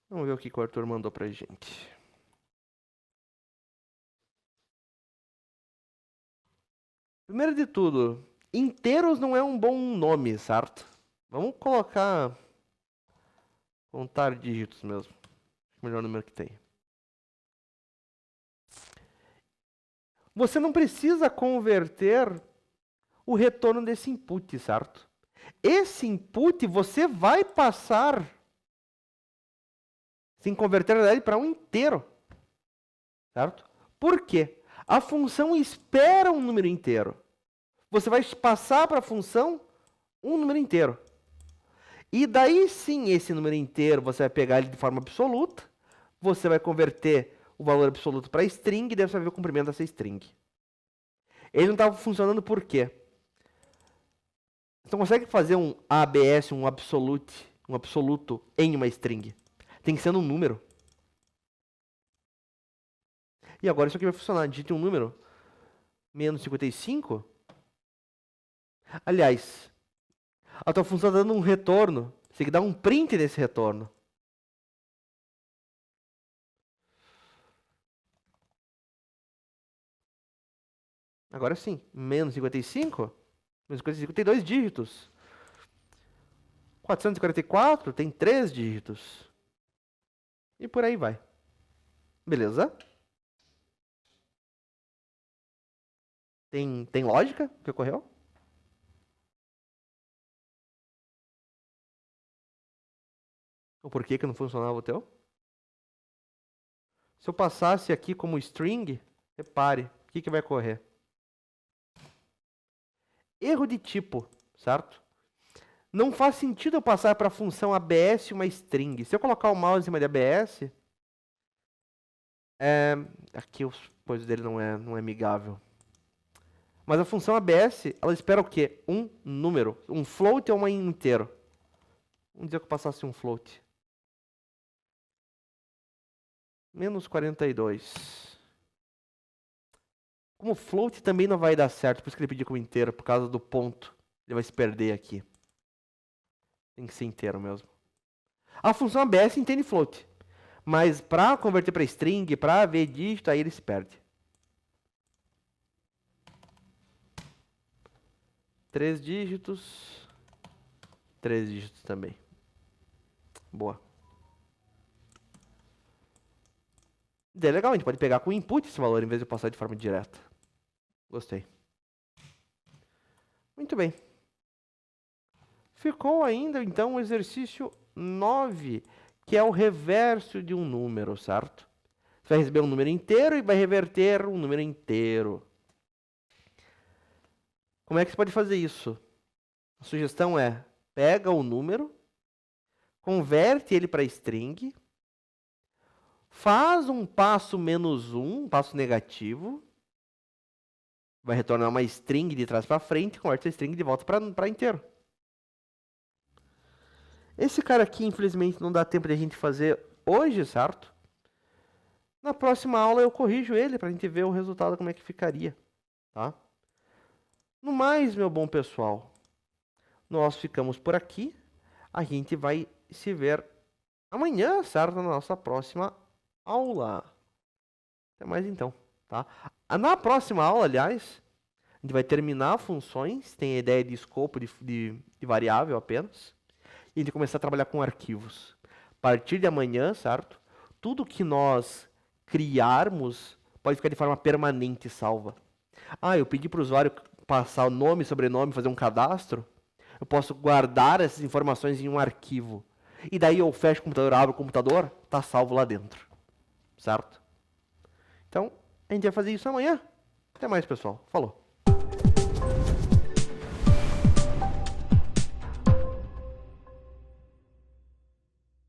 Vamos ver o que o Arthur mandou pra gente. Primeiro de tudo, inteiros não é um bom nome, certo? Vamos colocar... contar dígitos mesmo. O melhor número que tem. Você não precisa converter o retorno desse input, certo? Esse input você vai passar sem converter ele para um inteiro, certo? Por quê? A função espera um número inteiro. Você vai passar para a função um número inteiro. E daí sim, esse número inteiro, você vai pegar ele de forma absoluta, você vai converter o valor absoluto para string, e daí você vai ver o comprimento dessa string. Ele não estava funcionando por quê? Você não consegue fazer um ABS, um absoluto em uma string. Tem que ser num número. E agora isso aqui vai funcionar. Digite um número. Menos 55. Aliás, a tua função está dando um retorno. Você tem que dar um print nesse retorno. Agora sim. Menos 55. Menos 55 tem 2 dígitos. 444 tem 3 dígitos. E por aí vai. Beleza? Tem lógica que ocorreu? O porquê que não funcionava o teu? Se eu passasse aqui como string, repare, o que vai ocorrer? Erro de tipo, certo? Não faz sentido eu passar para a função ABS uma string. Se eu colocar o mouse em cima de ABS, aqui os coisas dele não é amigável. Mas a função ABS, ela espera o quê? Um número, um float ou um inteiro. Vamos dizer que eu passasse um float. Menos 42. Como float também não vai dar certo, por isso que ele pediu como inteiro, por causa do ponto. Ele vai se perder aqui. Tem que ser inteiro mesmo. A função ABS entende float. Mas para converter para string, para ver dígito, aí ele se perde. 3 dígitos. 3 dígitos também. Boa. É legal, a gente pode pegar com input esse valor, em vez de passar de forma direta. Gostei. Muito bem. Ficou ainda, então, o exercício 9, que é o reverso de um número, certo? Você vai receber um número inteiro e vai reverter um número inteiro. Como é que você pode fazer isso? A sugestão é, pega o número, converte ele para string, faz um passo menos 1, um passo negativo, vai retornar uma string de trás para frente, converte a string de volta para inteiro. Esse cara aqui, infelizmente, não dá tempo de a gente fazer hoje, certo? Na próxima aula eu corrijo ele para a gente ver o resultado, como é que ficaria, tá? No mais, meu bom pessoal, nós ficamos por aqui. A gente vai se ver amanhã, certo? Na nossa próxima aula. Até mais então, tá? Na próxima aula, aliás, a gente vai terminar funções, tem a ideia de escopo de variável apenas, e a gente vai começar a trabalhar com arquivos. A partir de amanhã, certo? Tudo que nós criarmos pode ficar de forma permanente salva. Eu pedi para o usuário passar o nome, sobrenome, fazer um cadastro. Eu posso guardar essas informações em um arquivo. E daí eu fecho o computador, abro o computador, tá salvo lá dentro. Certo? Então, a gente vai fazer isso amanhã. Até mais, pessoal. Falou.